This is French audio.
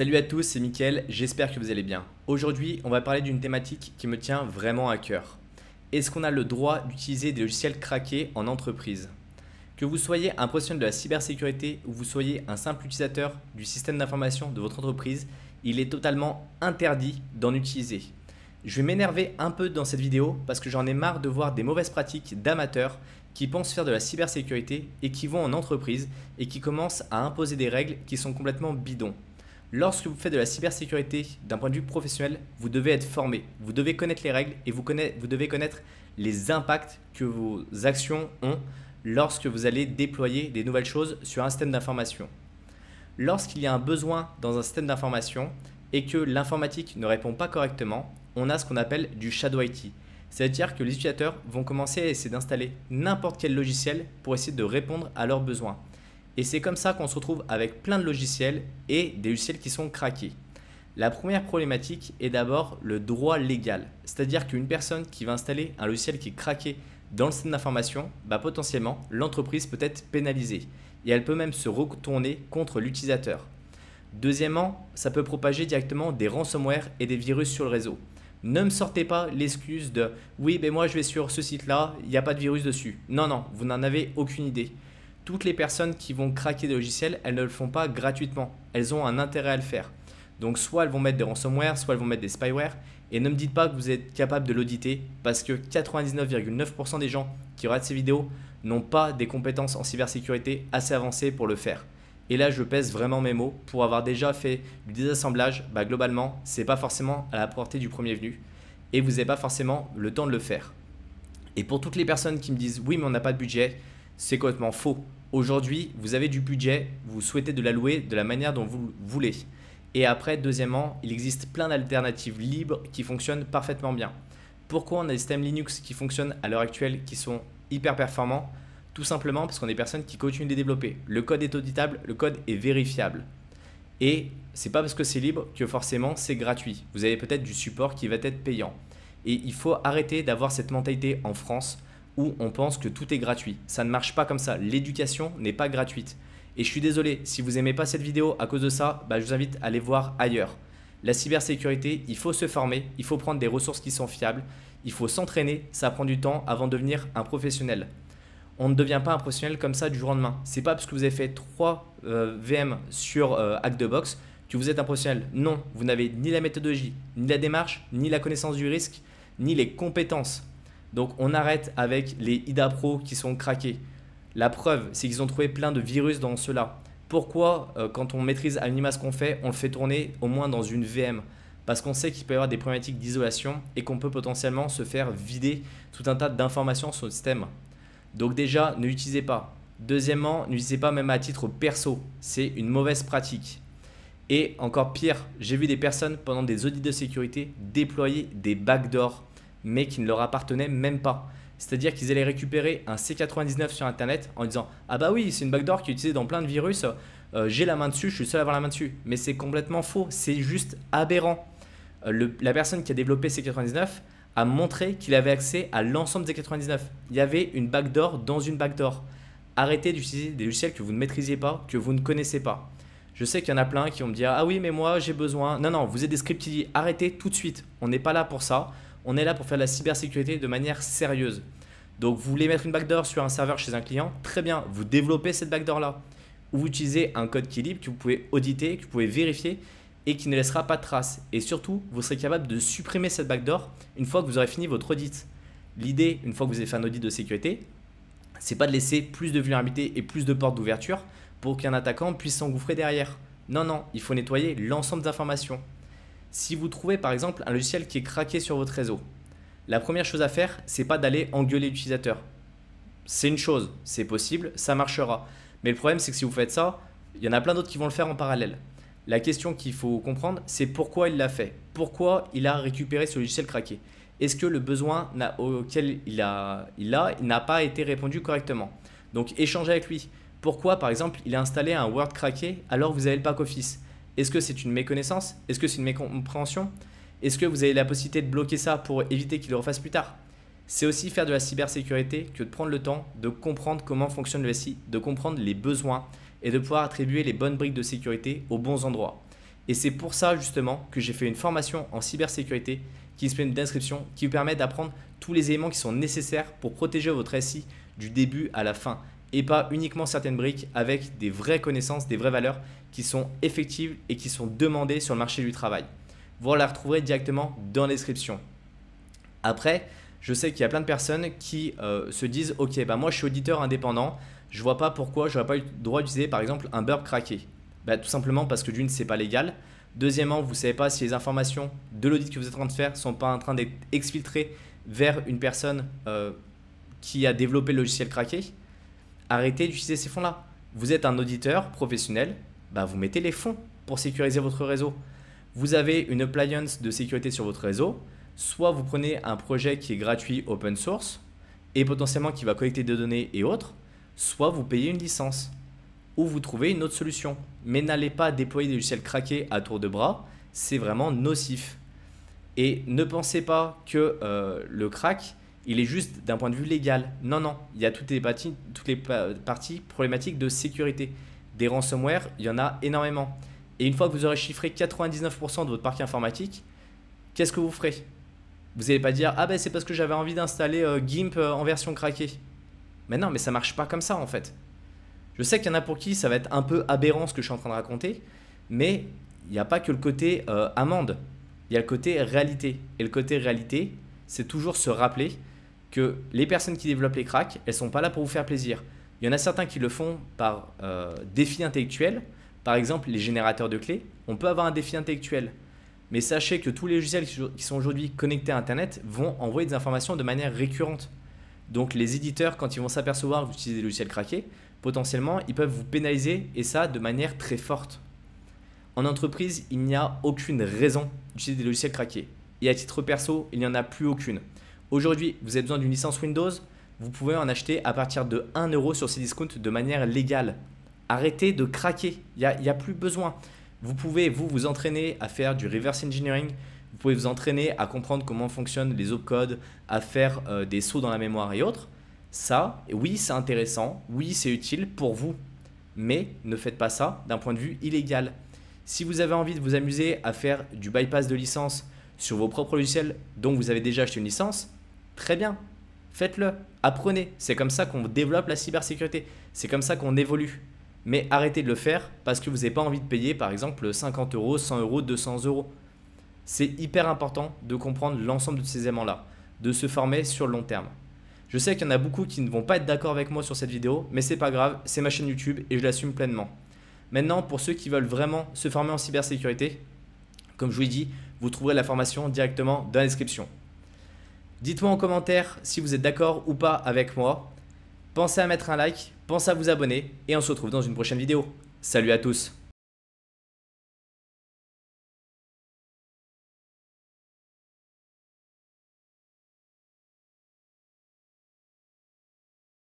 Salut à tous, c'est Mickaël, j'espère que vous allez bien. Aujourd'hui, on va parler d'une thématique qui me tient vraiment à cœur. Est-ce qu'on a le droit d'utiliser des logiciels craqués en entreprise? Que vous soyez un professionnel de la cybersécurité ou vous soyez un simple utilisateur du système d'information de votre entreprise, il est totalement interdit d'en utiliser. Je vais m'énerver un peu dans cette vidéo parce que j'en ai marre de voir des mauvaises pratiques d'amateurs qui pensent faire de la cybersécurité et qui vont en entreprise et qui commencent à imposer des règles qui sont complètement bidons. Lorsque vous faites de la cybersécurité d'un point de vue professionnel, vous devez être formé, vous devez connaître les règles et vous devez connaître les impacts que vos actions ont lorsque vous allez déployer des nouvelles choses sur un système d'information. Lorsqu'il y a un besoin dans un système d'information et que l'informatique ne répond pas correctement, on a ce qu'on appelle du shadow IT. C'est-à-dire que les utilisateurs vont commencer à essayer d'installer n'importe quel logiciel pour essayer de répondre à leurs besoins. Et c'est comme ça qu'on se retrouve avec plein de logiciels et des logiciels qui sont craqués. La première problématique est d'abord le droit légal. C'est-à-dire qu'une personne qui va installer un logiciel qui est craqué dans le système d'information, potentiellement, l'entreprise peut être pénalisée. Et elle peut même se retourner contre l'utilisateur. Deuxièmement, ça peut propager directement des ransomware et des virus sur le réseau. Ne me sortez pas l'excuse de « oui, moi je vais sur ce site-là, il n'y a pas de virus dessus ». Non, vous n'en avez aucune idée. Toutes les personnes qui vont craquer des logiciels, elles ne le font pas gratuitement. Elles ont un intérêt à le faire. Donc soit elles vont mettre des ransomware, soit elles vont mettre des spyware. Et ne me dites pas que vous êtes capable de l'auditer parce que 99,9% des gens qui regardent ces vidéos n'ont pas des compétences en cybersécurité assez avancées pour le faire. Et là, je pèse vraiment mes mots. Pour avoir déjà fait du désassemblage, globalement, ce n'est pas forcément à la portée du premier venu. Et vous n'avez pas forcément le temps de le faire. Et pour toutes les personnes qui me disent « oui, mais on n'a pas de budget », c'est complètement faux. Aujourd'hui, vous avez du budget, vous souhaitez de l'allouer de la manière dont vous voulez. Et après, deuxièmement, il existe plein d'alternatives libres qui fonctionnent parfaitement bien. Pourquoi on a des systèmes Linux qui fonctionnent à l'heure actuelle, qui sont hyper performants? Tout simplement parce qu'on est des personnes qui continuent de les développer. Le code est auditable, le code est vérifiable. Et c'est pas parce que c'est libre que forcément c'est gratuit. Vous avez peut-être du support qui va être payant. Et il faut arrêter d'avoir cette mentalité en France où on pense que tout est gratuit. Ça ne marche pas comme ça. L'éducation n'est pas gratuite. Et je suis désolé, si vous n'aimez pas cette vidéo à cause de ça, je vous invite à aller voir ailleurs. La cybersécurité, il faut se former, il faut prendre des ressources qui sont fiables, il faut s'entraîner, ça prend du temps avant de devenir un professionnel. On ne devient pas un professionnel comme ça du jour au lendemain. C'est pas parce que vous avez fait 3 VM sur Hack the Box que vous êtes un professionnel. Non, vous n'avez ni la méthodologie, ni la démarche, ni la connaissance du risque, ni les compétences. Donc on arrête avec les IDA Pro qui sont craqués. La preuve, c'est qu'ils ont trouvé plein de virus dans ceux-là. Pourquoi quand on maîtrise à minima ce qu'on fait, on le fait tourner au moins dans une VM? Parce qu'on sait qu'il peut y avoir des problématiques d'isolation et qu'on peut potentiellement se faire vider tout un tas d'informations sur le système. Donc déjà, ne l'utilisez pas. Deuxièmement, n'utilisez pas même à titre perso. C'est une mauvaise pratique. Et encore pire, j'ai vu des personnes pendant des audits de sécurité déployer des backdoors, mais qui ne leur appartenaient même pas. C'est-à-dire qu'ils allaient récupérer un C99 sur Internet en disant « Ah bah oui, c'est une backdoor qui est utilisée dans plein de virus, j'ai la main dessus, je suis le seul à avoir la main dessus. » Mais c'est complètement faux, c'est juste aberrant. La personne qui a développé C99 a montré qu'il avait accès à l'ensemble des C99. Il y avait une backdoor dans une backdoor. Arrêtez d'utiliser des logiciels que vous ne maîtrisez pas, que vous ne connaissez pas. Je sais qu'il y en a plein qui vont me dire « Ah oui, mais moi j'ai besoin… » Non, vous êtes des scriptiers, arrêtez tout de suite. On n'est pas là pour ça. On est là pour faire de la cybersécurité de manière sérieuse. Donc, vous voulez mettre une backdoor sur un serveur chez un client, très bien, vous développez cette backdoor-là. Ou vous utilisez un code qui est libre, que vous pouvez auditer, que vous pouvez vérifier et qui ne laissera pas de traces. Et surtout, vous serez capable de supprimer cette backdoor une fois que vous aurez fini votre audit. L'idée, une fois que vous avez fait un audit de sécurité, c'est pas de laisser plus de vulnérabilités et plus de portes d'ouverture pour qu'un attaquant puisse s'engouffrer derrière. Non, il faut nettoyer l'ensemble des informations. Si vous trouvez par exemple un logiciel qui est craqué sur votre réseau, la première chose à faire, c'est pas d'aller engueuler l'utilisateur. C'est une chose, c'est possible, ça marchera. Mais le problème, c'est que si vous faites ça, il y en a plein d'autres qui vont le faire en parallèle. La question qu'il faut comprendre, c'est pourquoi il l'a fait. Pourquoi il a récupéré ce logiciel craqué? Est-ce que le besoin auquel il n'a pas été répondu correctement? Donc échangez avec lui. Pourquoi par exemple il a installé un Word craqué alors que vous avez le pack Office? Est-ce que c'est une méconnaissance? Est-ce que c'est une mécompréhension? Est-ce que vous avez la possibilité de bloquer ça pour éviter qu'il le refasse plus tard? C'est aussi faire de la cybersécurité que de prendre le temps de comprendre comment fonctionne le SI, de comprendre les besoins et de pouvoir attribuer les bonnes briques de sécurité aux bons endroits. Et c'est pour ça justement que j'ai fait une formation en cybersécurité qui est disponible dans la description, qui vous permet d'apprendre tous les éléments qui sont nécessaires pour protéger votre SI du début à la fin et pas uniquement certaines briques, avec des vraies connaissances, des vraies valeurs qui sont effectives et qui sont demandées sur le marché du travail. Vous la retrouverez directement dans la description. Après, je sais qu'il y a plein de personnes qui se disent « Ok, bah moi je suis auditeur indépendant, je ne vois pas pourquoi je n'aurais pas eu le droit d'utiliser par exemple un burp craqué. » Tout simplement parce que d'une, ce n'est pas légal. Deuxièmement, vous ne savez pas si les informations de l'audit que vous êtes en train de faire ne sont pas en train d'être exfiltrées vers une personne qui a développé le logiciel craqué. Arrêtez d'utiliser ces fonds-là. Vous êtes un auditeur professionnel, vous mettez les fonds pour sécuriser votre réseau. Vous avez une appliance de sécurité sur votre réseau, soit vous prenez un projet qui est gratuit open source et potentiellement qui va collecter des données et autres, soit vous payez une licence ou vous trouvez une autre solution. Mais n'allez pas déployer des logiciels craqués à tour de bras, c'est vraiment nocif. Et ne pensez pas que le crack, il est juste d'un point de vue légal. Non, non, il y a toutes les parties problématiques de sécurité. Des ransomware, il y en a énormément. Et une fois que vous aurez chiffré 99% de votre parc informatique, qu'est-ce que vous ferez? Vous n'allez pas dire « Ah ben c'est parce que j'avais envie d'installer GIMP en version craquée ». Mais non, mais ça ne marche pas comme ça en fait. Je sais qu'il y en a pour qui ça va être un peu aberrant ce que je suis en train de raconter, mais il n'y a pas que le côté amende, il y a le côté réalité. Et le côté réalité, c'est toujours se rappeler que les personnes qui développent les cracks, elles ne sont pas là pour vous faire plaisir. Il y en a certains qui le font par défi intellectuel. Par exemple, les générateurs de clés, on peut avoir un défi intellectuel. Mais sachez que tous les logiciels qui sont aujourd'hui connectés à Internet vont envoyer des informations de manière récurrente. Donc les éditeurs, quand ils vont s'apercevoir que vous utilisez des logiciels craqués, potentiellement, ils peuvent vous pénaliser et ça de manière très forte. En entreprise, il n'y a aucune raison d'utiliser des logiciels craqués. Et à titre perso, il n'y en a plus aucune. Aujourd'hui, vous avez besoin d'une licence Windows, vous pouvez en acheter à partir de 1 € sur Cdiscount de manière légale. Arrêtez de craquer, il n'y a plus besoin. Vous pouvez vous entraîner à faire du reverse engineering, vous pouvez vous entraîner à comprendre comment fonctionnent les opcodes, à faire des sauts dans la mémoire et autres. Ça, oui, c'est intéressant, oui, c'est utile pour vous, mais ne faites pas ça d'un point de vue illégal. Si vous avez envie de vous amuser à faire du bypass de licence sur vos propres logiciels dont vous avez déjà acheté une licence, très bien, faites-le, apprenez. C'est comme ça qu'on développe la cybersécurité, c'est comme ça qu'on évolue. Mais arrêtez de le faire parce que vous n'avez pas envie de payer par exemple 50 €, 100 €, 200 €. C'est hyper important de comprendre l'ensemble de ces éléments-là, de se former sur le long terme. Je sais qu'il y en a beaucoup qui ne vont pas être d'accord avec moi sur cette vidéo, mais c'est pas grave, c'est ma chaîne YouTube et je l'assume pleinement. Maintenant, pour ceux qui veulent vraiment se former en cybersécurité, comme je vous l'ai dit, vous trouverez la formation directement dans la description. Dites-moi en commentaire si vous êtes d'accord ou pas avec moi. Pensez à mettre un like, pensez à vous abonner et on se retrouve dans une prochaine vidéo. Salut à tous!